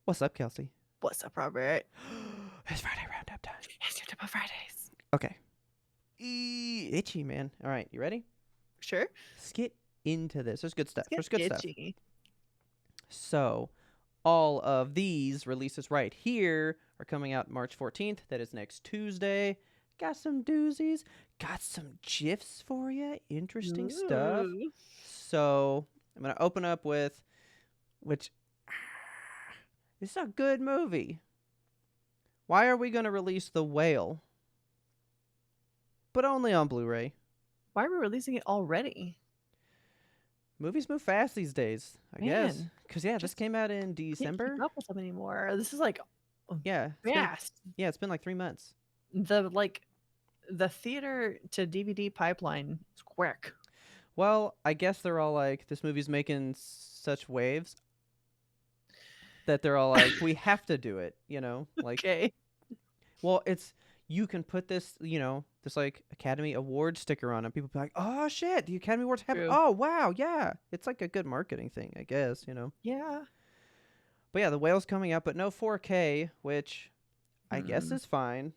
What's up, Kelsey? What's up, Robert? It's Friday roundup time. It's your Typical Fridays. Okay. Itchy, man. All right, you ready? Sure. Let's get into this. There's good stuff. Let's get There's good stuff. itchy. So, all of these releases right here are coming out March 14th. That is next Tuesday. Got some doozies. Got some GIFs for you. Interesting stuff. Ooh. So, I'm going to open up with, which, it's a good movie. Why are we going to release The Whale? But only on Blu-ray. Why are we releasing it already? Movies move fast these days, I guess. Man, Because, yeah, this just came out in can't keep December. up with them anymore. This is like Yeah, fast. it's been like 3 months. The theater to DVD pipeline is quick. Well, I guess they're all like, this movie's making such waves that they're all like, we have to do it, you know? Like, Okay. well, you can put this, this like Academy Award sticker on it. People be like, oh shit, the Academy Awards have, True. oh wow, yeah. It's like a good marketing thing, I guess, Yeah. But yeah, The Whale's coming out, but no 4K, which I guess is fine.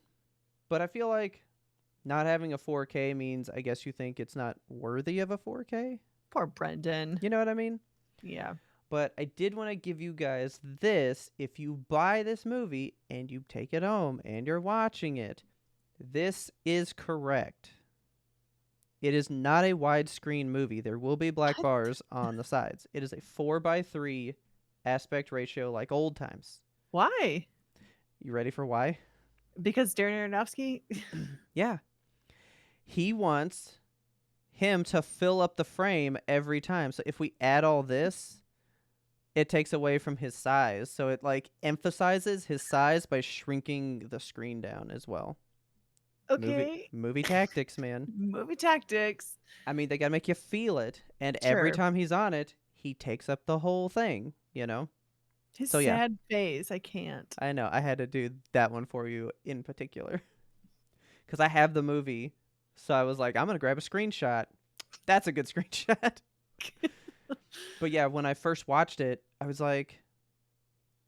But I feel like not having a 4K means I guess you think it's not worthy of a 4K. Poor Brendan. You know what I mean? Yeah. But I did want to give you guys this. If you buy this movie and you take it home and you're watching it, this is correct. It is not a widescreen movie. There will be black What? bars on the sides. It is a 4:3 aspect ratio like old times. Why? You ready for why? Because Darren Aronofsky. Yeah. He wants him to fill up the frame every time. So if we add all this, it takes away from his size. So it like emphasizes his size by shrinking the screen down as well. Okay. Movie tactics, man. Movie tactics. I mean, they got to make you feel it. And Sure. every time he's on it, he takes up the whole thing, His So, yeah. sad face. I can't. I know. I had to do that one for you in particular. Because I have the movie. So I was like, I'm going to grab a screenshot. That's a good screenshot. But yeah, when I first watched it, I was like,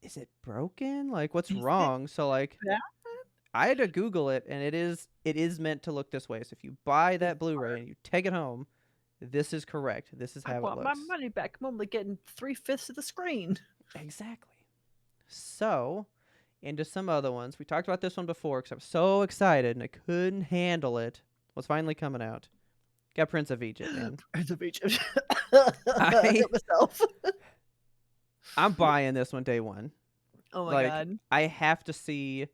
is it broken? Like, what's wrong? So like, bad? I had to Google it, and it is meant to look this way. So if you buy that It's Blu-ray and you take it home, this is correct. This is I how it want my looks. money back. I'm only getting 3/5 of the screen. Exactly. So, into some other ones. We talked about this one before because I was so excited and I couldn't handle it. What's finally coming out? Got Prince of Egypt, man. Prince of Egypt. I hit myself. I'm buying this one day one. Oh my Like, god. I have to see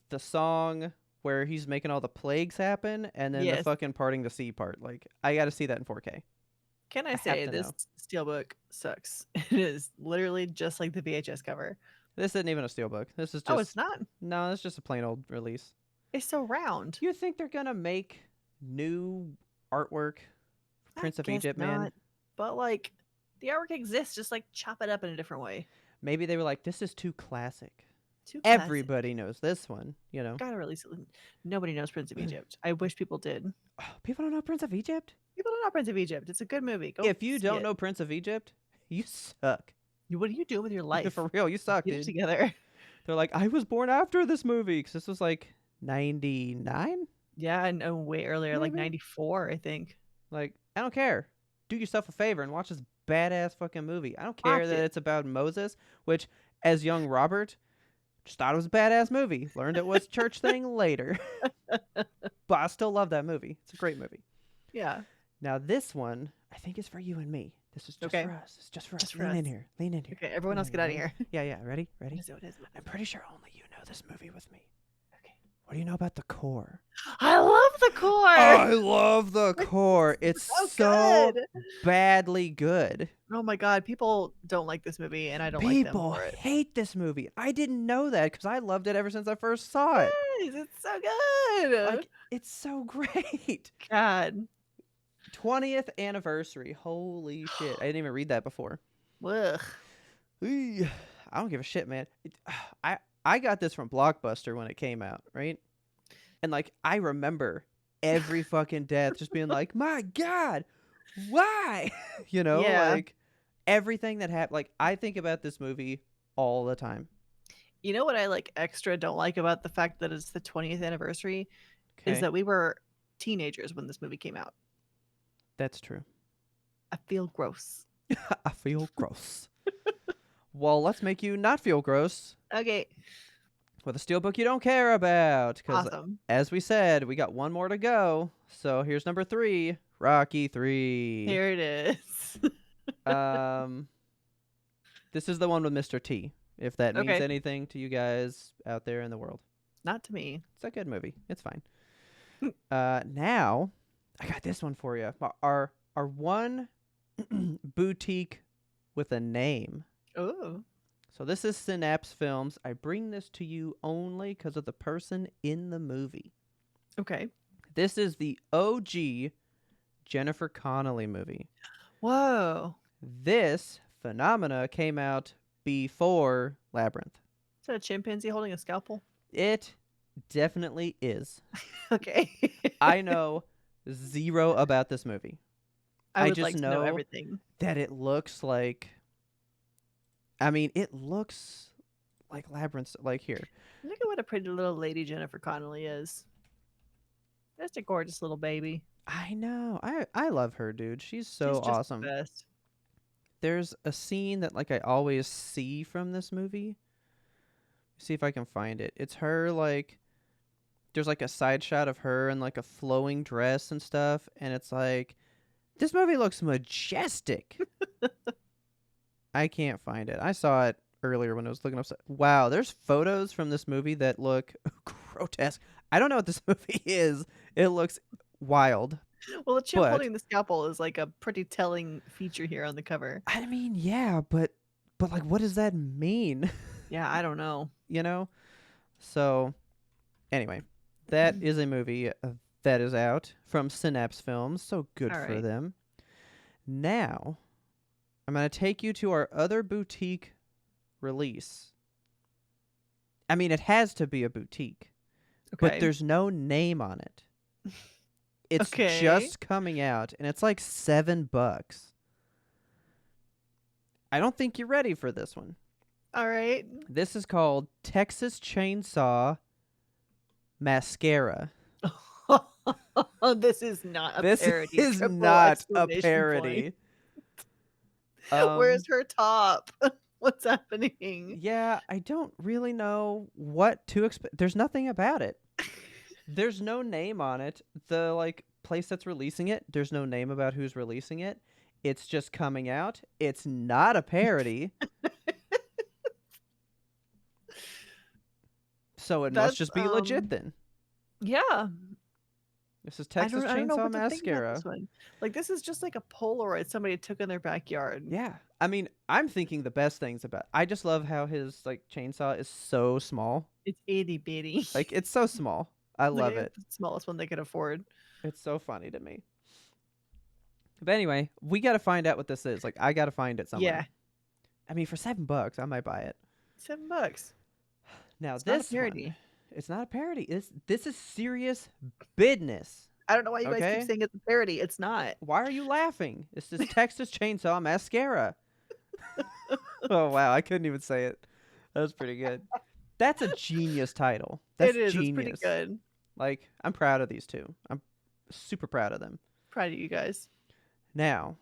the song where he's making all the plagues happen and then the Yes. fucking parting the sea part. Like, I got to see that in 4K. Can I have say to this know. steelbook sucks? It is literally just like the VHS cover. This isn't even a steelbook. This is just Oh, it's not. No, it's just a plain old release. It's so round. You think they're gonna make new artwork for Prince of guess Egypt, not. man? But like the artwork exists, just like chop it up in a different way. Maybe they were like, this is too classic. Too classic. Everybody knows this one, Gotta release it. Nobody knows Prince of Egypt. I wish people did. Oh, people don't know Prince of Egypt? People don't know Prince of Egypt. It's a good movie. Go If you see don't it. know Prince of Egypt, you suck. What are you doing with your life? For real, you suck, Get it dude. together. They're like, I was born after this movie because this was like 99? Yeah, and way earlier, like Maybe? 94, I think. Like, I don't care. Do yourself a favor and watch this badass fucking movie. I don't care Watch that it. it's about Moses, which, as young Robert, just thought it was a badass movie. Learned it was a church thing later. But I still love that movie. It's a great movie. Yeah. Now, this one, I think is for you and me. This is just Okay. for us. It's just for us. Just for Lean in us. here. Lean in here. Okay, everyone Lean else in get out of lean in. here. Yeah, yeah. Ready? Ready? What is it? What is it? I'm pretty sure only you know this movie with me. Okay. What do you know about The Core? I love the core. I love The Core. It's so good. badly good. Oh my god, people don't like this movie, and I don't like them People for it. hate this movie. I didn't know that because I loved it ever since I first saw it. Yes, it's so good. Like, it's so great. God. 20th anniversary. Holy shit. I didn't even read that before. Ugh. I don't give a shit, man. I got this from Blockbuster when it came out, right? And like, I remember every fucking death just being like, my God, why? Yeah. Like everything that happened. Like, I think about this movie all the time. You know what I like extra don't like about the fact that it's the 20th anniversary is Okay, that we were teenagers when this movie came out. that's true. I feel gross. I feel gross. Well, let's make you not feel gross Okay, with a steelbook you don't care about. Because, awesome. as we said, we got one more to go. So here's number 3, Rocky 3. Here it is. Um, this is the one with Mr. T. If that means Okay, anything to you guys out there in the world, not to me. it's a good movie. It's fine. Now, I got this one for you. Our one boutique with a name. Oh, So this is Synapse Films. I bring this to you only because of the person in the movie. okay. This is the OG Jennifer Connelly movie. Whoa. This phenomena came out before Labyrinth. Is that a chimpanzee holding a scalpel? It definitely is. Okay. I know zero about this movie. I would just like to know know everything. that it looks like, I mean, it looks like Labyrinth. Like, here. Look at what a pretty little lady Jennifer Connelly is. Just a gorgeous little baby. I know. I love her, dude. She's so She's just awesome. the best. There's a scene that like I always see from this movie. See if I can find it. It's her like there's like a side shot of her in like a flowing dress and stuff, and it's like this movie looks majestic. I can't find it. I saw it earlier when I was looking up. Wow, there's photos from this movie that look grotesque. I don't know what this movie is. It looks wild. Well, the chimp But holding the scalpel is like a pretty telling feature here on the cover. I mean, yeah, but like what does that mean? Yeah, I don't know. You know? So anyway, that is a movie that is out from Synapse Films, so good All for right. them. Now, I'm going to take you to our other boutique release. I mean, it has to be a boutique, but Okay. there's no name on it. It's Okay. just coming out, and it's like $7. I don't think you're ready for this one. All right. This is called Texas Chainsaw Mascara. This is not a This parody. is Triple not a exclamation parody. point. Where's her top? What's happening? Yeah, I don't really know what to expect. There's nothing about it. There's no name on it. The like place that's releasing it, there's no name about who's releasing it. It's just coming out. It's not a parody. So it must just be legit then. Yeah. This is Texas I don't know Chainsaw what to think about Mascara. this one. Like, this is just like a Polaroid somebody took in their backyard. Yeah. I mean, I'm thinking the best things about. I just love how his like chainsaw is so small. It's itty bitty. Like it's so small. I love it. The smallest one they could afford. It's so funny to me. But anyway, we got to find out what this is. Like I got to find it somewhere. Yeah. I mean, for $7, I might buy it. $7. Now It's not a this parody. one, it's not a parody. This is serious business. I don't know why you guys Okay. keep saying it's a parody. It's not. Why are you laughing? It's this Texas Chainsaw Mascara. Oh wow, I couldn't even say it. That was pretty good. That's a genius title. That's It is. genius. It's pretty good. Like I'm proud of these two. I'm super proud of them. Proud of you guys. Now,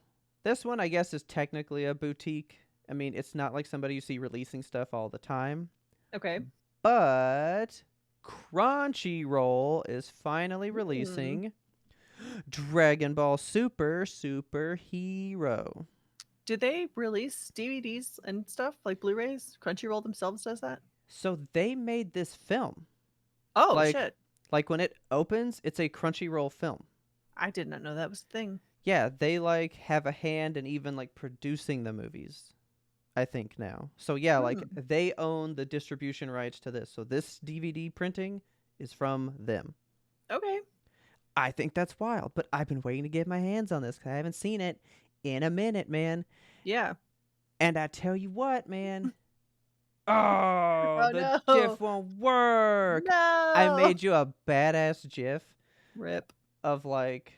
this one I guess is technically a boutique. I mean, it's not like somebody you see releasing stuff all the time. Okay. But Crunchyroll is finally releasing Dragon Ball Super Hero. Did they release DVDs and stuff like Blu-rays? Crunchyroll themselves does that? So they made this film. Oh, Like- shit. Like when it opens, it's a Crunchyroll film. I did not know that was a thing. Yeah, they like have a hand in even like producing the movies. I think now. So yeah, like they own the distribution rights to this. So this DVD printing is from them. Okay. I think that's wild, but I've been waiting to get my hands on this because I haven't seen it in a minute, man. Yeah. And I tell you what, man. Oh, the no. GIF won't work. No. I made you a badass GIF Rip. of like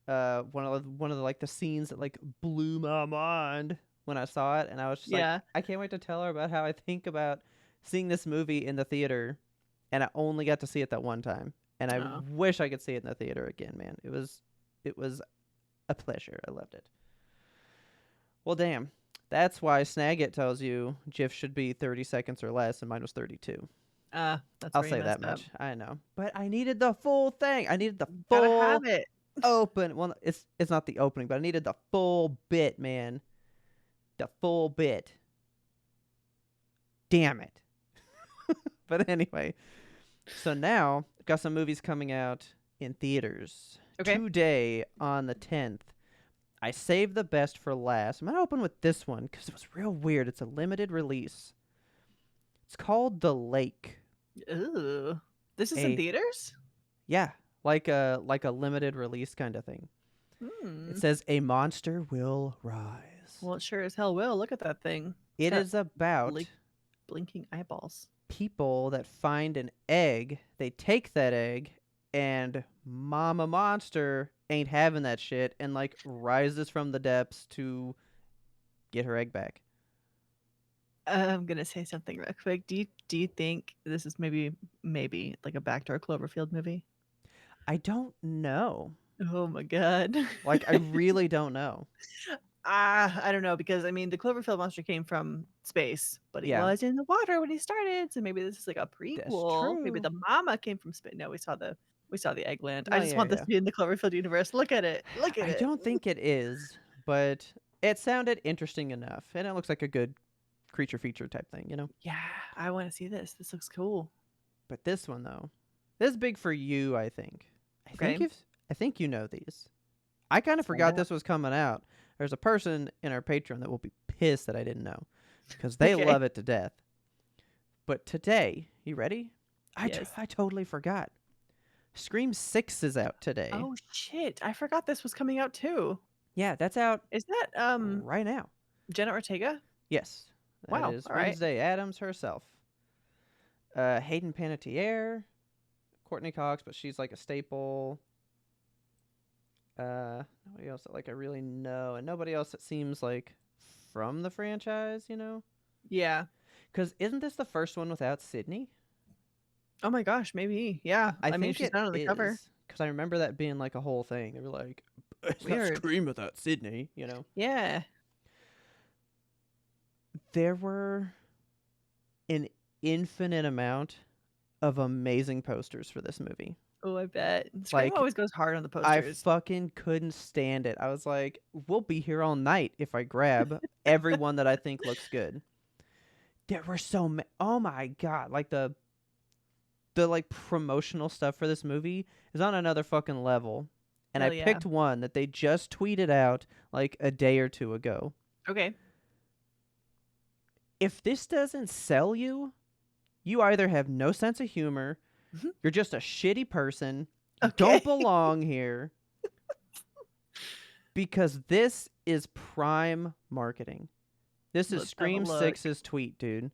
one of the like the scenes that like blew my mind when I saw it, and I was just like, Yeah. I can't wait to tell her about how I think about seeing this movie in the theater, and I only got to see it that one time, and I Oh. wish I could see it in the theater again, man. It was a pleasure. I loved it. Well, damn. That's why Snagit tells you GIF should be 30 seconds or less, and mine was 32. That's I'll where you say that messed up. much. I know, but I needed the full thing. I needed the Gotta have full it. open. Well, it's not the opening, but I needed the full bit, man. The full bit. Damn it. But anyway, so now got some movies coming out in theaters Okay. today on the 10th. I saved the best for last. I'm gonna open with this one because it was real weird. It's a limited release. It's called The Lake. Ooh. This is in theaters? Yeah, like a limited release kind of thing. It says a monster will rise. Well, it sure as hell will. Look at that thing. It is about blinking eyeballs. people that find an egg. They take that egg, and Mama Monster ain't having that shit, and like rises from the depths to get her egg back. I'm gonna say something real quick. Do you think this is maybe like a Backdoor Cloverfield movie? I don't know. Oh my god. Like, I really don't know. I don't know, because I mean the Cloverfield monster came from space, but he was in the water when he started, so maybe this is like a prequel. Maybe true. the mama came from space. No, we saw the egg land. No, I just want this to be in the Cloverfield universe. Look at it. Look at I it. don't think it is, but it sounded interesting enough, and it looks like a good creature feature type thing, you know? Yeah, I want to see this. This looks cool. But this one though, this is big for you, I think. I think you know these. I kind of forgot this was coming out. There's a person in our Patreon that will be pissed that I didn't know because they love it to death. But today, you ready? Yes. I totally forgot. Scream 6 is out today. Oh shit! I forgot this was coming out too. Yeah, that's out. Is that right now? Jenna Ortega? Yes. That is Wednesday Addams herself. Hayden Panettiere, Courtney Cox, but she's like a staple. Nobody else that like I really know, and nobody else that seems like from the franchise, you know? Yeah. Because isn't this the first one without Sydney? Oh my gosh, maybe. Yeah. I mean, she's not on the cover. Because I remember that being like a whole thing. They were like, it's Weird. not Scream without Sydney, you know? Yeah. There were an infinite amount of amazing posters for this movie. Oh, I bet. Scream always goes hard on the posters. I fucking couldn't stand it. I was like, we'll be here all night if I grab everyone that I think looks good. There were so many. Oh my god. Like the like promotional stuff for this movie is on another fucking level. And I picked one that they just tweeted out like a day or two ago. Okay. If this doesn't sell you, you either have no sense of humor, you're just a shitty person, you don't belong here, because this is prime marketing. This is Scream 6's tweet, dude.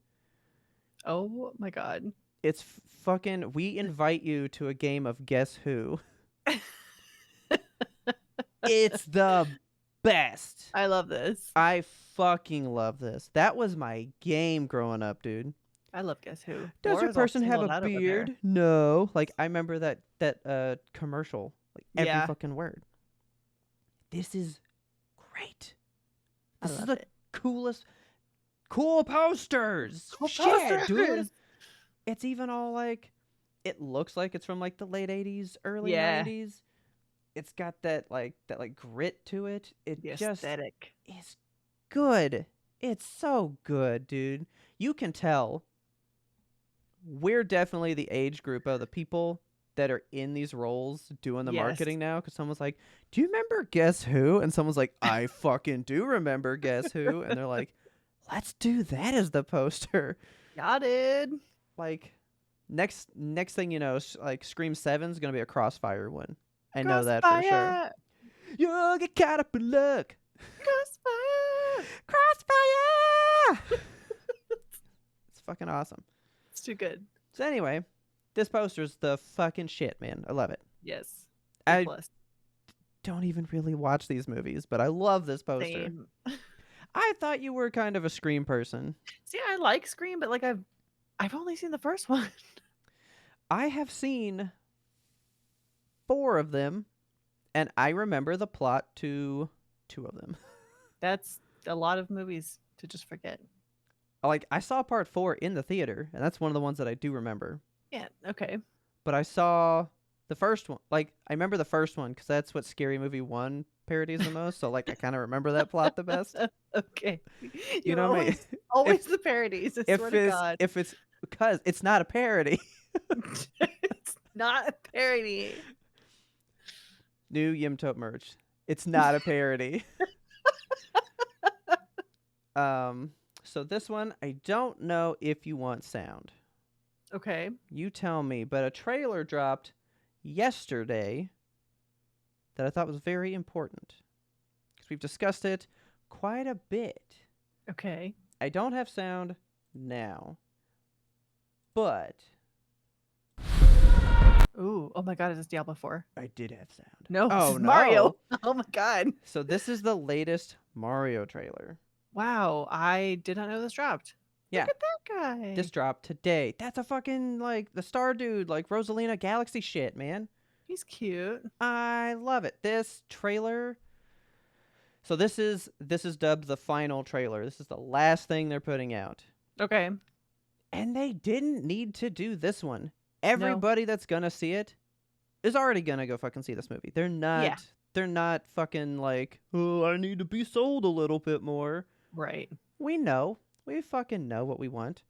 Oh my god. It's fucking, we invite you to a game of Guess Who. It's the best. I love this. I fucking love this. That was my game growing up, dude. I love Guess Who. Does your person have a beard? No. Like, I remember that commercial. Like, every fucking word. This is great. This is the coolest. Cool posters. Cool posters, dude. It's even all like, it looks like it's from like the late 80s, early 90s. It's got that grit to it. It the just aesthetic is good. It's so good, dude. You can tell we're definitely the age group of the people that are in these roles doing the marketing now. Because someone's like, do you remember Guess Who? And someone's like, I fucking do remember Guess Who. And they're like, let's do that as the poster. Got it. Like, next thing you know, like Scream 7's going to be a Crossfire one. I know that for sure. You'll get caught up in luck. Crossfire. Crossfire. It's fucking awesome. It's too good. So anyway, this poster's the fucking shit, man. I love it. Yes. I don't even really watch these movies, but I love this poster. Same. I thought you were kind of a Scream person. See, I like Scream, but like I've only seen the first one. I have seen 4 of them, and I remember the plot to 2 of them. That's a lot of movies to just forget. Like, I saw part 4 in the theater, and that's one of the ones that I do remember. Yeah, okay. But I saw the first one. Like, I remember the first one because that's what Scary Movie 1 parodies the most. So, like, I kind of remember that plot the best. Okay. You You're know what I mean? always the parodies, I swear to God. If it's because it's not a parody. It's not a parody. New YMBToAP merch. It's not a parody. So this one, I don't know if you want sound. Okay. You tell me, but a trailer dropped yesterday that I thought was very important because we've discussed it quite a bit. Okay. I don't have sound now, but Ooh, oh my God, is this Diablo 4? I did have sound. No, Oh, this is Mario. no. Oh my God. So this is the latest Mario trailer. Wow, I did not know this dropped. Yeah. Look at that guy. This dropped today. That's a fucking, like, the Star Dude, like, Rosalina Galaxy shit, man. He's cute. I love it. This trailer. So this is dubbed the final trailer. This is the last thing they're putting out. Okay. And they didn't need to do this one. Everybody that's gonna see it is already gonna go fucking see this movie. They're not fucking like, oh, I need to be sold a little bit more. Right. We know. We fucking know what we want.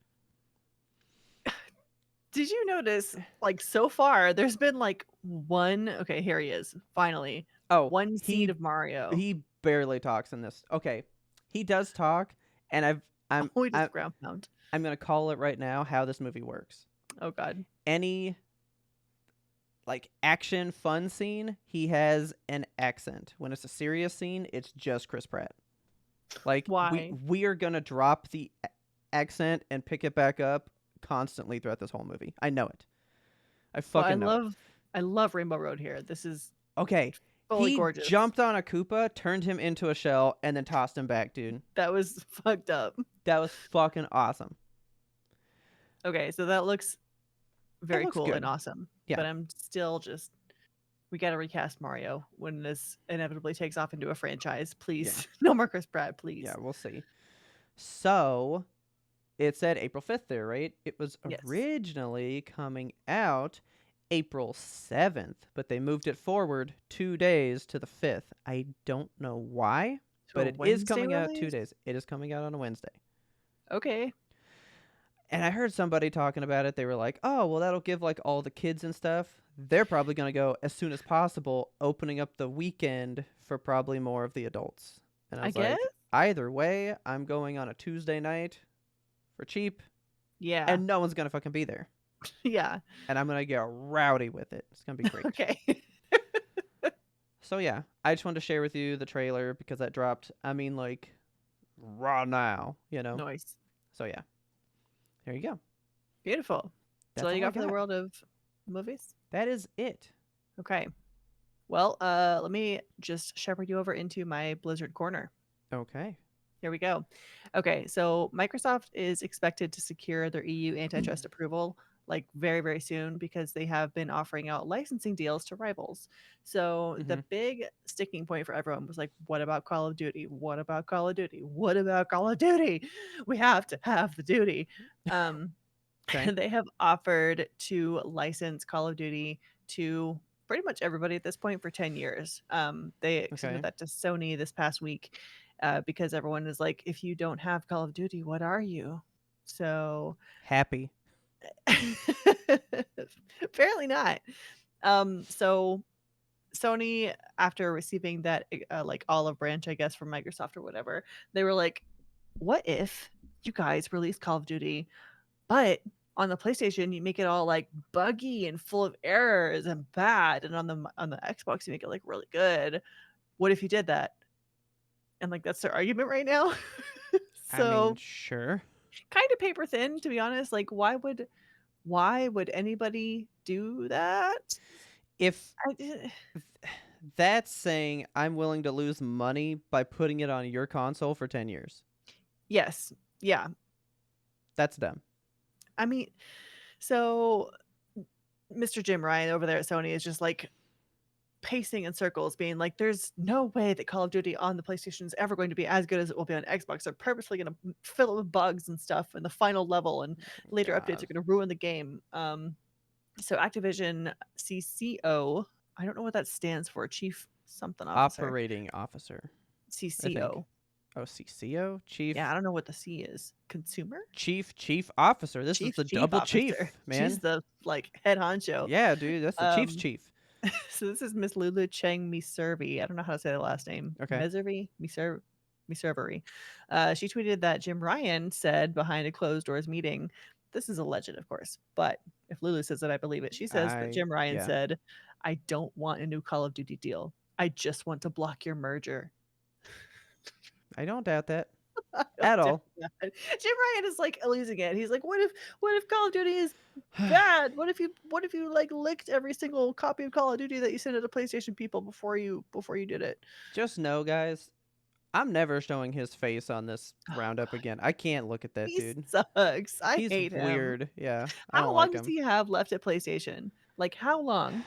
Did you notice, like, so far, there's been, like, one... Okay, here he is, finally. Oh, one scene of Mario. He barely talks in this. Okay, he does talk, and I'm ground pound. I'm gonna call it right now how this movie works. Oh God. Any, like, action fun scene, he has an accent. When it's a serious scene, it's just Chris Pratt. Like, why? We are gonna drop the accent and pick it back up constantly throughout this whole movie. I know it. I fucking know it. I love Rainbow Road here. This is okay. He gorgeous. Jumped on a Koopa, turned him into a shell, and then tossed him back, dude. That was fucked up. That was fucking awesome. Okay, so that looks very cool good. and awesome. Yeah. But I'm still just... We got to recast Mario when this inevitably takes off into a franchise. Please. Yeah. No more Chris Pratt, please. Yeah, we'll see. So, it said April 5th there, right? It was originally coming out April 7th, but they moved it forward 2 days to the 5th. I don't know why, but it is coming out 2 days. It is coming out on a Wednesday. Okay. And I heard somebody talking about it. They were like, oh, well, that'll give, like, all the kids and stuff. They're probably going to go as soon as possible, opening up the weekend for probably more of the adults. And I was like, either way, I'm going on a Tuesday night for cheap. Yeah. And no one's going to fucking be there. Yeah. And I'm going to get rowdy with it. It's going to be great. Okay. So, yeah, I just wanted to share with you the trailer because that dropped, I mean, like, raw now, you know? Nice. So, yeah. There you go. Beautiful. That's all you got for the world of movies? That is it. Okay. Well, let me just shepherd you over into my Blizzard corner. Okay. Here we go. Okay, so Microsoft is expected to secure their EU antitrust approval like very, very soon because they have been offering out licensing deals to rivals. So the big sticking point for everyone was like, what about Call of Duty? What about Call of Duty? What about Call of Duty? We have to have the duty. Okay. They have offered to license Call of Duty to pretty much everybody at this point for 10 years. They extended that to Sony this past week because everyone is like, if you don't have Call of Duty, what are you? So happy. Apparently not. So Sony, after receiving that like olive branch, I guess, from Microsoft or whatever, they were like, what if you guys release Call of Duty, but on the PlayStation you make it all like buggy and full of errors and bad, and on the Xbox you make it like really good? What if you did that? And like that's their argument right now. So I mean, sure. Kind of paper thin, to be honest. Like, why would anybody do that? If That's saying I'm willing to lose money by putting it on your console for 10 years. Yes. Yeah. That's dumb. I mean, so Mr. Jim Ryan over there at Sony is just like pacing in circles, being like, "There's no way that Call of Duty on the PlayStation is ever going to be as good as it will be on Xbox. They're purposely going to fill it with bugs and stuff in the final level, and later updates are God. going to ruin the game." So Activision CCO, I don't know what that stands for, Chief something officer, Operating officer, I think. CCO. Oh, CCO? Yeah, Chief. I don't know what the C is. Consumer? Chief officer. This is the Chief double officer. chief, She's man. the like head honcho. Yeah, dude, that's the chief's Um, chief. so this is Miss Lulu Cheng Miservi. I don't know how to say the last name. Okay. Miservi? Miservery. She tweeted that Jim Ryan said behind a closed doors meeting, this is alleged, of course, but if Lulu says it, I believe it. She says that Jim Ryan Yeah. said, I don't want a new Call of Duty deal. I just want to block your merger. I don't doubt that I at don't do all. that. Jim Ryan is like losing it. He's like, what if Call of Duty is bad? What if you like licked every single copy of Call of Duty that you sent to the PlayStation people before you did it? Just know, guys, I'm never showing his face on this Oh roundup god. again. I can't look at that He dude. sucks. I He's hate him. weird. Yeah, I How don't long like does him. he have left at PlayStation? Like how long?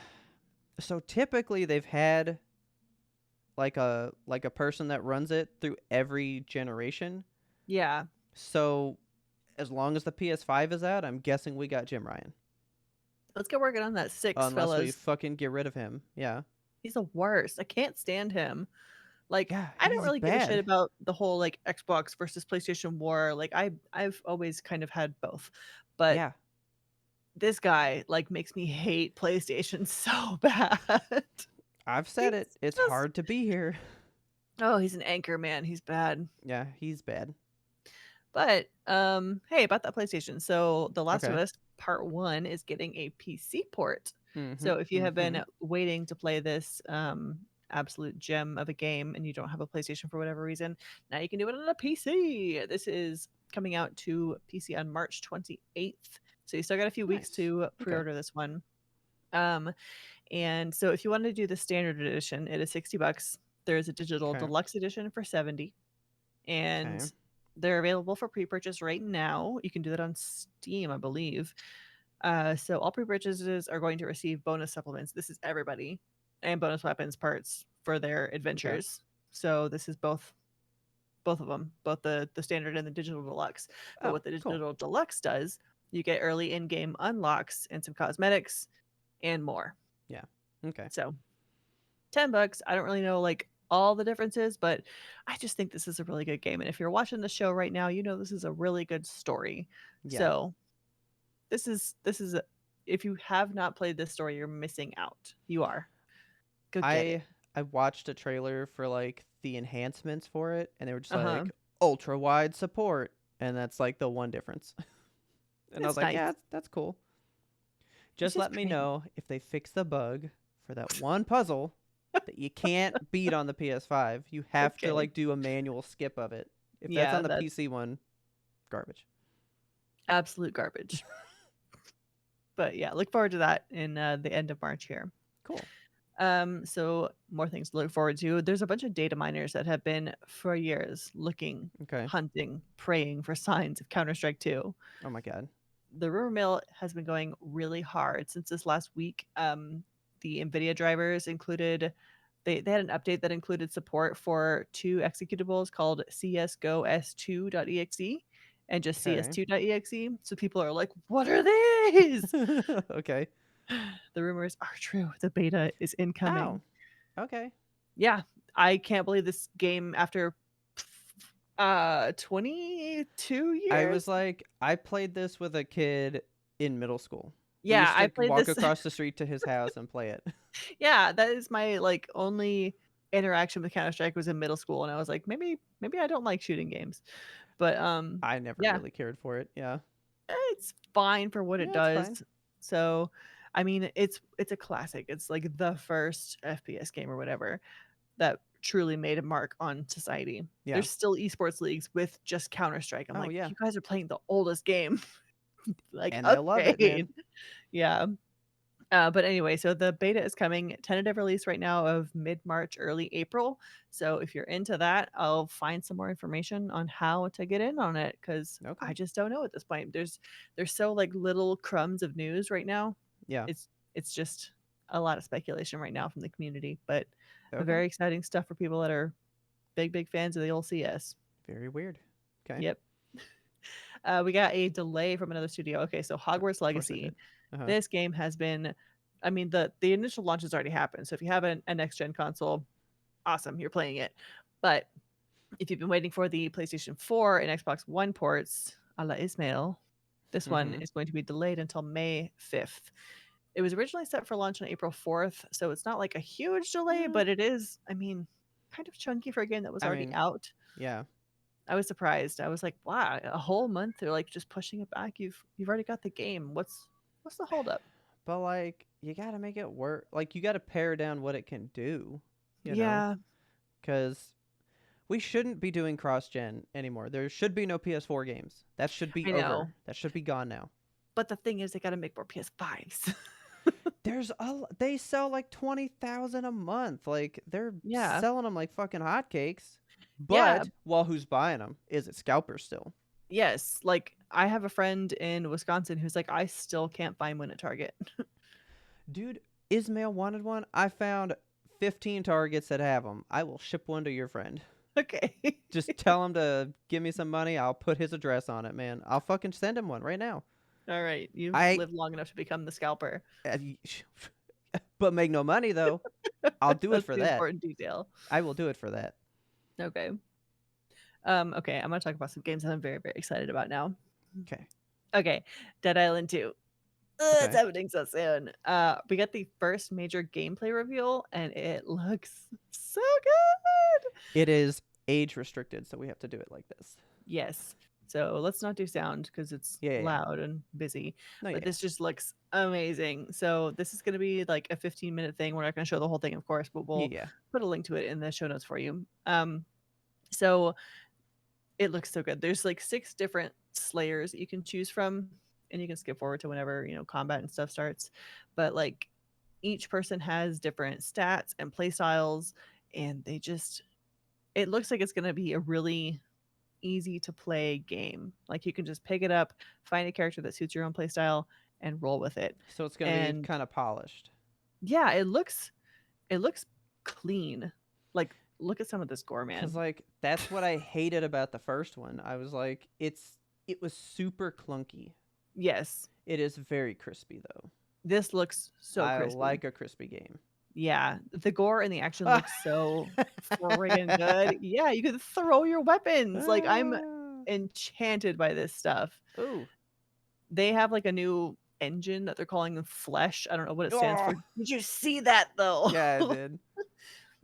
So typically they've had like a person that runs it through every generation. Yeah. So as long as the PS5 is out, I'm guessing we got Jim Ryan. Let's get working on that six, Unless we fellas. fucking get rid of him. Yeah. He's the worst. I can't stand him. Like, Yeah, I don't he's really give a shit bad. about the whole like Xbox versus PlayStation war. Like I've always kind of had both. But Yeah. this guy like makes me hate PlayStation so bad. I've said it. He's It's just hard to be here. oh, he's an anchor man. He's bad. Yeah, he's bad. But hey, about that PlayStation. So The Last of Okay. Us Part 1 is getting a PC port. Mhm. So if you have Mhm. been waiting to play this absolute gem of a game and you don't have a PlayStation for whatever reason, now you can do it on a PC. This is coming out to PC on March 28th. So you still got a few weeks Nice. to Okay. pre-order this one. Um and so if you want to do the standard edition, it is $60. There's a digital Okay. deluxe edition for 70, and Okay. they're available for pre-purchase right now. You can do that on Steam, I believe. So all pre-purchases are going to receive bonus supplements. This is everybody, and bonus weapons parts for their Okay. adventures. So this is both of them, both the standard and the digital deluxe. But Oh, what the cool. digital deluxe does, you get early in-game unlocks and some cosmetics and more. Yeah. Okay. So $10. I don't really know like all the differences, but I just think this is a really good game. And if you're watching the show right now, you know this is a really good story. Yeah. So this is if you have not played this story, you're missing out. You are. Go get it. I watched a trailer for like the enhancements for it and they were just Uh-huh. like ultra wide support and that's like the one difference. And I was It's like, nice. yeah, that's cool. It's Just just let me plain. know if they fix the bug for that one puzzle that you can't beat on the PS5. You have to Okay. like do a manual skip of it. If that's Yeah, on the that's PC one, garbage. absolute garbage. But yeah, look forward to that in the end of March here. Cool. So more things to look forward to. There's a bunch of data miners that have been for years looking, Okay. hunting, praying for signs of Counter-Strike 2. Oh my god. The rumor mill has been going really hard since this last week. The NVIDIA drivers included they had an update that included support for two executables called CSGO S2.exe and just Okay. CS2.exe. So people are like, what are these? Okay. The rumors are true. The beta is Oh. incoming. Okay. Yeah, I can't believe this game after 22 I was years. like, I played this with a kid in middle school. We Yeah, used I to played walk this. across the street to his house and play it. Yeah, that is my like only interaction with Counter Strike was in middle school, and I was like, maybe I don't like shooting games, but I never yeah, really cared for it. Yeah. it's fine for what it Yeah, it's fine. does. So, I mean, it's a classic. It's like the first FPS game or whatever that truly made a mark on society. Yeah. There's still esports leagues with just Counter Strike. I'm Oh like, yeah. you guys are playing the oldest game. Like, And they love it, okay, man. yeah. But anyway, so the beta is coming, tentative release right now of mid-March, early April. So if you're into that, I'll find some more information on how to get in on it because Okay. I just don't know at this point. There's so like little crumbs of news right now. Yeah. It's just a lot of speculation right now from the community, but Okay. very exciting stuff for people that are big fans of the old CS. Very weird. Okay. Yep. We got a delay from another studio. Okay, so Hogwarts Of course I did. Legacy. Uh-huh. This game has been, I mean, the initial launch has already happened. So if you have a next gen console, awesome, you're playing it. But if you've been waiting for the PlayStation 4 and Xbox One ports, a la Ismail, this one Mm-hmm. is going to be delayed until May 5th. It was originally set for launch on April 4th, so it's not like a huge delay, Mm, but it is, I mean, kind of chunky for a game that was I already mean, out. yeah. I was surprised. I was like, "Wow, a whole month they're like just pushing it back. You've already got the game. What's the holdup?" But like you gotta make it work. Like you gotta pare down what it can do, you know? Yeah, Because we shouldn't be doing cross gen anymore. There should be no PS4 games. That should be I over. know. That should be gone now. But the thing is they gotta make more PS5s. They sell like 20,000 a month. Like they're Yeah. selling them like fucking hotcakes. Yeah. But well, who's buying them? Is it scalpers still? Yes. Like, I have a friend in Wisconsin who's like, "I still can't find one at Target." Dude, Ismail wanted one. I found 15 targets that have them. I will ship one to your friend. Okay. Just tell him to give me some money. I'll put his address on it, man. I'll fucking send him one right now. Alright. You've I, lived long enough to become the scalper. uh, but make no money though. I'll do it That's for the that. important detail. I will do it for that. Okay. Okay, I'm gonna talk about some games that I'm very excited about now. Okay. Okay, Dead Island 2. It's Okay. happening so soon. We got the first major gameplay reveal, and it looks so good. It is age restricted, so we have to do it like this. Yes. So let's not do sound because it's Yeah, yeah, yeah. loud and busy. No, yeah, But yeah. this just looks amazing. So this is going to be like a 15-minute thing. We're not going to show the whole thing, of course, but Yeah, we'll yeah. put a link to it in the show notes for you. So it looks so good. There's like 6 different slayers that you can choose from, and you can skip forward to whenever, combat and stuff starts. But like each person has different stats and play styles, and it looks like it's going to be a really easy to play game. Like you can just pick it up, find a character that suits your own play style, and roll with it. So it's gonna be And kind of polished. yeah, it looks clean. Like look at some of this gore, Cause man. like that's what I hated about the first one. I was like, it was super clunky. Yes. It is very crispy though. This looks so I crispy. like a crispy game. Yeah, the gore and the action looks so friggin' good. Yeah, you can throw your weapons. Like I'm enchanted by this stuff. Ooh. They have like a new engine that they're calling Flesh. I don't know what it stands Oh. for. Did you see that though? Yeah, I did.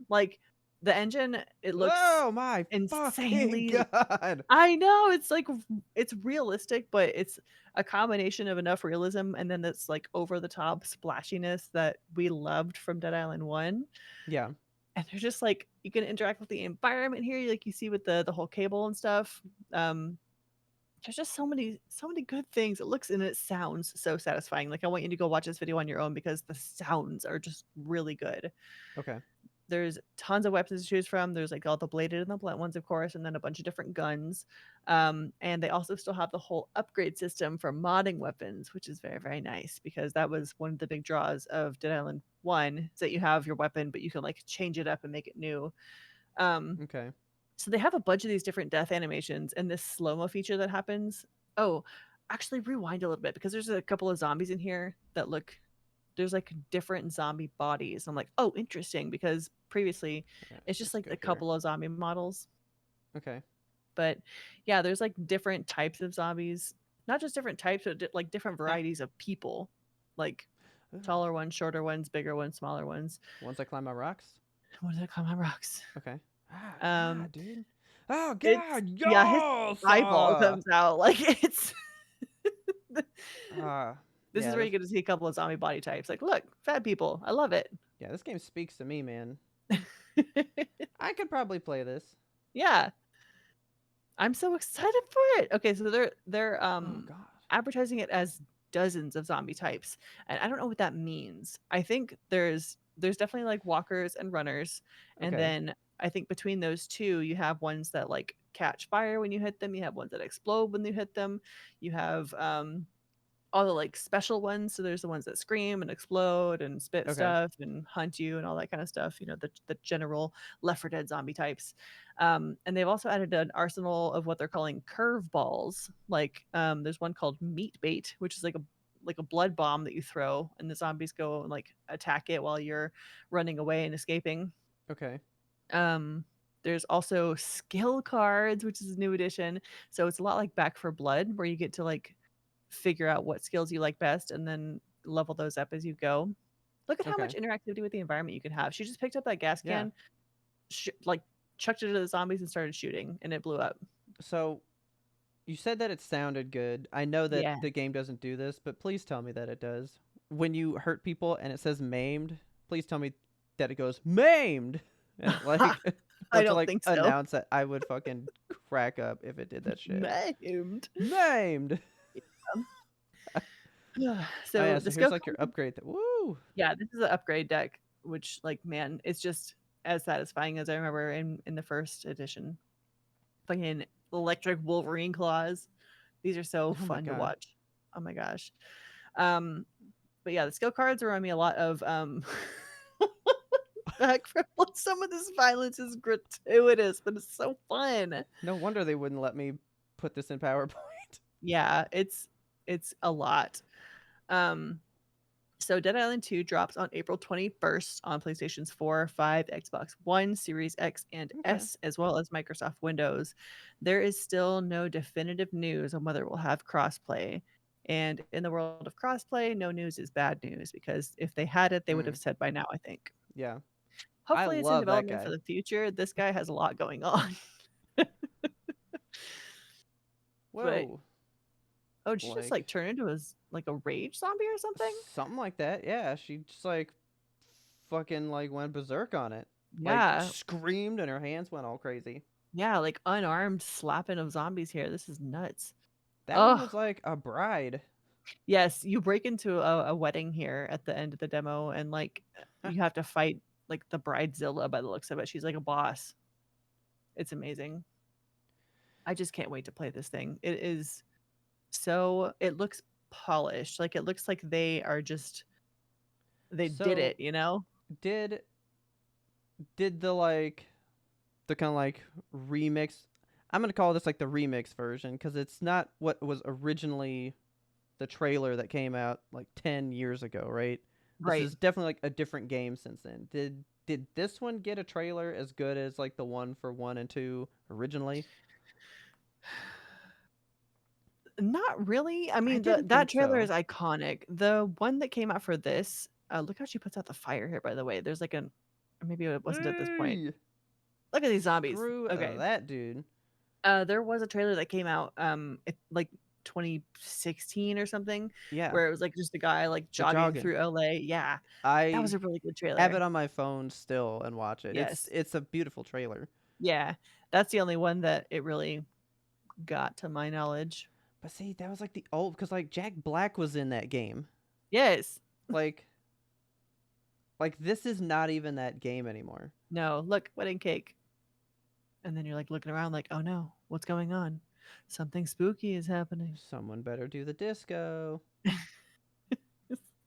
Like the engine, it looks Oh my fucking insanely. god. I know it's like it's realistic, but it's a combination of enough realism and then this like over the top splashiness that we loved from Dead Island 1. Yeah. And they're just like you can interact with the environment here, like you see with the whole cable and stuff. Um, there's just so many good things. It looks and it sounds so satisfying. Like I want you to go watch this video on your own because the sounds are just really good. Okay. There's tons of weapons to choose from. There's like all the bladed and the blunt ones, of course, and then a bunch of different guns. And they also still have the whole upgrade system for modding weapons, which is very nice because that was one of the big draws of Dead Island 1 is that you have your weapon, but you can like change it up and make it new. Um, Okay. so they have a bunch of these different death animations and this slow-mo feature that happens. Oh, actually rewind a little bit because there's a couple of zombies in here that look there's like different zombie bodies. I'm like, oh, interesting, because previously Yeah, it's just let's like go a here. couple of zombie models. Okay. But yeah, there's like different types of zombies, not just different types, but like different Ah. varieties of people, like Ooh. taller ones, shorter ones, bigger ones, smaller ones. Ones that climb on rocks. What do they call my rocks? Okay. Ah, Um, God, dude. Oh it's God, yeah, his yes. eyeball comes out like it's. This is Yeah. where you get to see a couple of zombie body types. Like, look, fat people. I love it. Yeah. This game speaks to me, man. I could probably play this. Yeah, I'm so excited for it. Okay, so they're Oh God. advertising it as dozens of zombie types, and I don't know what that means. I think there's definitely like walkers and runners, and Okay. then I think between those two, you have ones that like catch fire when you hit them. You have ones that explode when you hit them. You have all the like special ones. So there's the ones that scream and explode and spit Okay. stuff and hunt you and all that kind of stuff. You know, the general Left 4 Dead zombie types. And they've also added an arsenal of what they're calling curve balls. Like there's one called meat bait, which is like a blood bomb that you throw, and the zombies go and like attack it while you're running away and escaping. Okay. Um, there's also skill cards, which is a new addition. So it's a lot like Back for Blood, where you get to like figure out what skills you like best and then level those up as you go. Look at how much Okay. interactivity with the environment you can have. She just picked up that gas Yeah. can, like chucked it at the zombies and started shooting, and it blew up. So you said that it sounded good. I know that Yeah. the game doesn't do this, but please tell me that it does. When you hurt people and it says maimed, please tell me that it goes maimed and like for I it to don't like think so. announce that. I would fucking crack up if it did that shit. Maimed. Maimed. Oh So yeah, the so here's skill like your card, upgrade. Woo. yeah, this is an upgrade deck, which like man, it's just as satisfying as I remember in the first edition. Fucking electric Wolverine claws. These are so Oh my fun to god. watch. Oh my gosh. Um, but yeah, the skill cards remind me a lot of Back from Blood. Some of this violence is gratuitous, but it's so fun. No wonder they wouldn't let me put this in PowerPoint. Yeah, it's a lot. Um, so Dead Island 2 drops on April 21st on PlayStations 4, 5, Xbox One, Series X, and Okay. S, as well as Microsoft Windows. There is still no definitive news on whether it will have crossplay. And in the world of crossplay, no news is bad news because if they had it, they would have Mm, said by now, I think. yeah. I Hopefully, it's in love that development for guy. the future. This guy has a lot going on. But Whoa. oh, did she just Like like turn into like a rage zombie or something? something like that. Yeah, she just like fucking like went berserk on it. Like Yeah, screamed and her hands went all crazy. yeah, like unarmed slapping of zombies here. This is nuts. That one Oh, was like a bride. yes, you break into a wedding here at the end of the demo, and like you have to fight like the bridezilla by the looks of it. She's like a boss. It's amazing. I just can't wait to play this thing. It is so it looks polished. Like it looks like they did So it, you know? did did the kind of like remix. I'm gonna call this like the remix version because it's not what was originally the trailer that came out like 10 years ago, right? This Right. is definitely like a different game since then. Did this one get a trailer as good as like the one for 1 and 2 originally? Not really. I I mean, didn't that think trailer is so. iconic. The one that came out for this, look how she puts out the fire here, by the way. There's like an or maybe it wasn't at this point. Hey, Look at these zombies. screw Okay. that dude. There was a trailer that came out, like 2016 or something, Yeah, where it was like just a guy like the jogging jogging. through LA. Yeah. That was I a really good have it trailer. on my phone still and watch it. It's Yes. it's a beautiful trailer. Yeah. That's the only one that it really got to my knowledge. But see, that was like the old because like Jack Black was in that game. Yes. Like this is not even that game anymore. No, look, wedding cake. And then you're like looking around like, "Oh no, what's going on? Something spooky is happening." Someone better do the disco.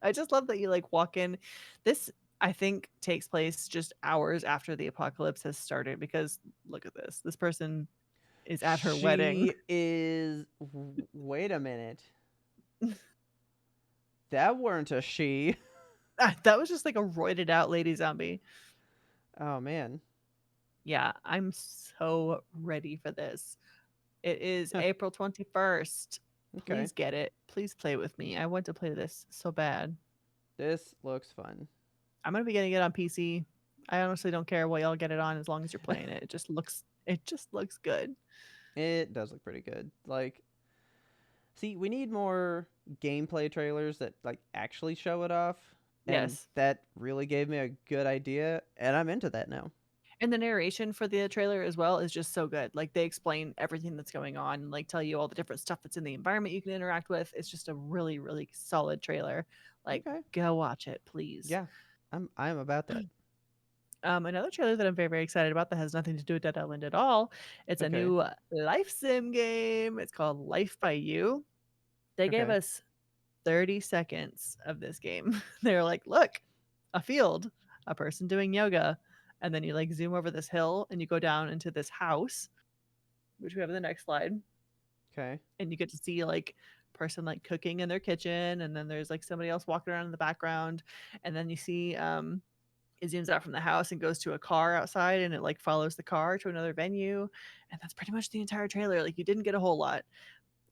I just love that you like walk in. This I think takes place just hours after the apocalypse has started because look at this. This person is at her wedding. She is. Wait a minute. That weren't a she. That was just like a roided out lady zombie. Oh man. Yeah, I'm so ready for this. It is April 21st. Okay. Please get it. Please play with me. I want to play this so bad. This looks fun. I'm gonna be getting it on PC. I honestly don't care what y'all get it on as long as you're playing it. It just looks good. It does look pretty good. Like, see, we need more gameplay trailers that like actually show it off, and Yes. that really gave me a good idea, and I'm into that now. And the narration for the trailer as well is just so good. Like, they explain everything that's going on and, like, tell you all the different stuff that's in the environment you can interact with. It's just a really, really solid trailer. Like, Okay. go watch it, please. Yeah. I'm about that. Another trailer that I'm very, very excited about that has nothing to do with Dead Island at all. It's a Okay. new life sim game. It's called Life by You. They gave Okay. us 30 seconds of this game. They're like, look, a field, a person doing yoga. And then you like zoom over this hill and you go down into this house, which we have in the next slide. Okay. And you get to see like person like cooking in their kitchen. And then there's like somebody else walking around in the background. And then you see it zooms out from the house and goes to a car outside and it like follows the car to another venue. And that's pretty much the entire trailer. Like you didn't get a whole lot. Okay.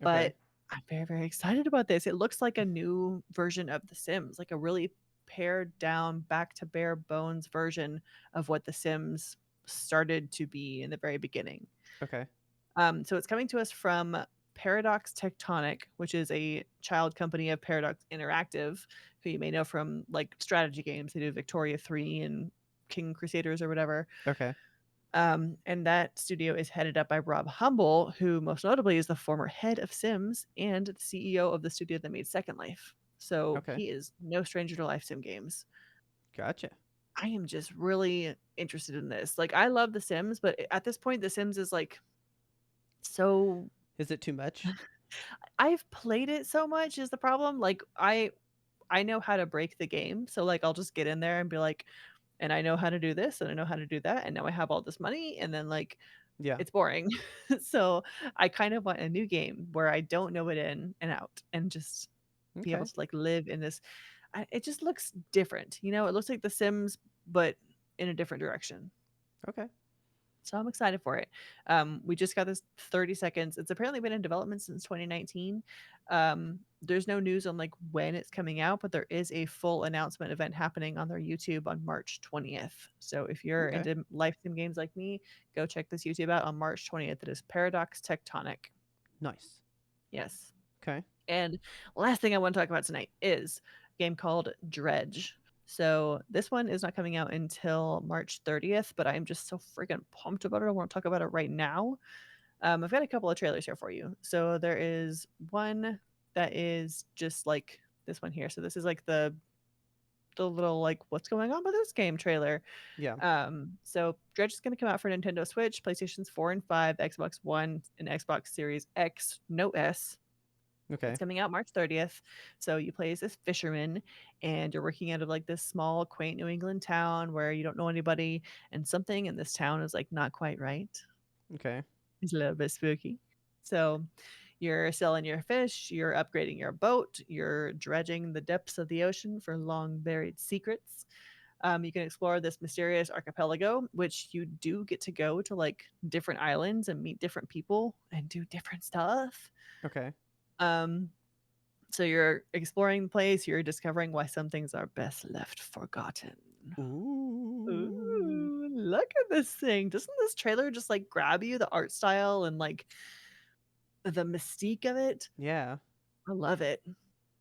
But I'm very, very excited about this. It looks like a new version of The Sims, like a really pared down, back to bare bones version of what The Sims started to be in the very beginning. Okay. So it's coming to us from Paradox Tectonic, which is a child company of Paradox Interactive, who you may know from like strategy games. They do Victoria 3 and King Crusaders or whatever. Okay. And that studio is headed up by Rob Humble, who most notably is the former head of Sims and the CEO of the studio that made Second Life. So Okay. he is no stranger to life sim games. Gotcha. I am just really interested in this. Like, I love The Sims, but at this point, The Sims is like so. Is it too much? I've played it so much is the problem. Like, I know how to break the game, so like I'll just get in there and be like, and I know how to do this and I know how to do that, and now I have all this money, and then like Yeah. it's boring. So I kind of want a new game where I don't know it in and out and just be able Okay. to like live in this. It just looks different. You know, it looks like The Sims, but in a different direction. Okay. So I'm excited for it. We just got this 30 seconds. It's apparently been in development since 2019. There's no news on like when it's coming out, but there is a full announcement event happening on their YouTube on March 20th. So if you're Okay. into life sim games like me, go check this YouTube out on March 20th. It is Paradox Tectonic. Nice. Yes. Okay. And last thing I want to talk about tonight is a game called Dredge. So this one is not coming out until March 30th, but I'm just so freaking pumped about it. I want to talk about it right now. I've got a couple of trailers here for you. So there is one that is just like this one here. So this is like the little like what's going on with this game trailer. Yeah. So Dredge is going to come out for Nintendo Switch, PlayStations 4 and 5, Xbox One, and Xbox Series X, no S. It's Okay. coming out March 30th. So you play as this fisherman and you're working out of like this small, quaint New England town where you don't know anybody, and something in this town is like not quite right. Okay. It's a little bit spooky. So you're selling your fish, you're upgrading your boat, you're dredging the depths of the ocean for long buried secrets. You can explore this mysterious archipelago, which you do get to go to like different islands and meet different people and do different stuff. Okay. Um, So you're exploring the place, you're discovering why some things are best left forgotten. Ooh. Ooh, look at this thing. Doesn't this trailer just like grab you? The art style and like the mystique of it. Yeah. I love it.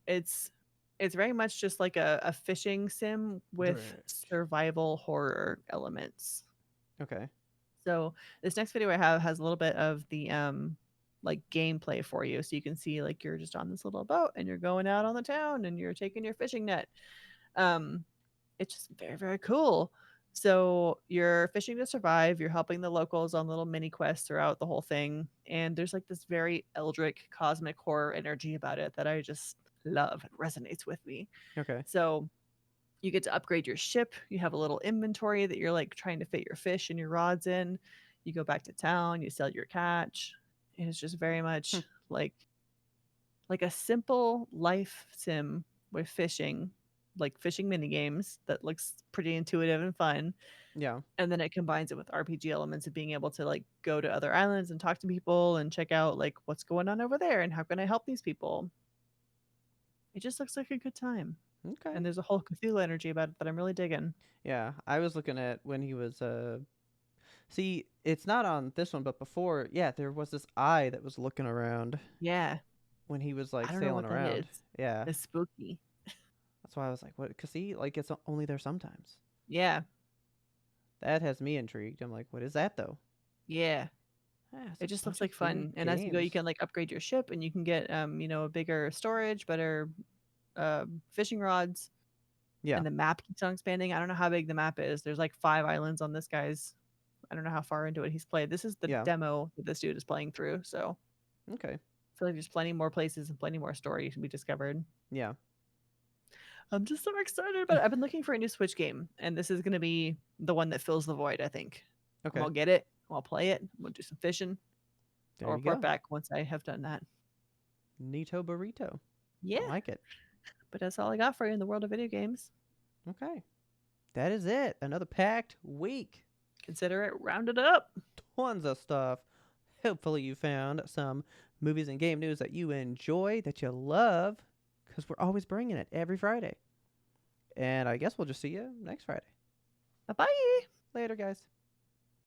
It's it's very much just like a fishing sim with Dredge. survival horror elements. Okay. So this next video I have has a little bit of the like gameplay for you. So you can see like you're just on this little boat and you're going out on the town and you're taking your fishing net. Um it's just very, very cool. So you're fishing to survive, you're helping the locals on little mini quests throughout the whole thing. And there's like this very eldritch cosmic horror energy about it that I just love. It resonates with me. Okay. So you get to upgrade your ship. You have a little inventory that you're like trying to fit your fish and your rods in. You go back to town, you sell your catch. And it's just very Hmm. much like a simple life sim with fishing, like fishing mini games that looks pretty intuitive and fun. Yeah. And then it combines it with RPG elements of being able to like go to other islands and talk to people and check out like what's going on over there and how can I help these people. It just looks like a good time. Okay. And there's a whole Cthulhu energy about it that I'm really digging. Yeah. I was looking at when he was see, it's not on this one, but before, yeah, there was this eye that was looking around Yeah. when he was I like don't know sailing what that around. is. Yeah. It's spooky. That's why I was like, what? Cause he like it's only there sometimes. Yeah. That has me intrigued. I'm like, what is that though? Yeah. It's It a just looks bunch of like new fun, and as you go, you games. can, like, upgrade your ship, and you can get, a bigger storage, better, fishing rods, Yeah, and the map keeps on expanding. I don't know how big the map is. There's, like, 5 islands on this guy's. I don't know how far into it he's played. This is the yeah. demo that this dude is playing through, so Okay. I feel like there's plenty more places and plenty more story to be discovered. Yeah. I'm just so excited about it. I've been looking for a new Switch game, and this is gonna be the one that fills the void, I think. Okay. I'll get it, I'll play it, we'll do some fishing. I'll There you report go. back once I have done that. Neato burrito. I Yeah, like it. but that's all I got for you in the world of video games. Okay. That is it. Another packed week. Consider it rounded up. Tons of stuff. Hopefully you found some movies and game news that you enjoy, that you love, because we're always bringing it every Friday. And I guess we'll just see you next Friday. Bye bye. Later, guys.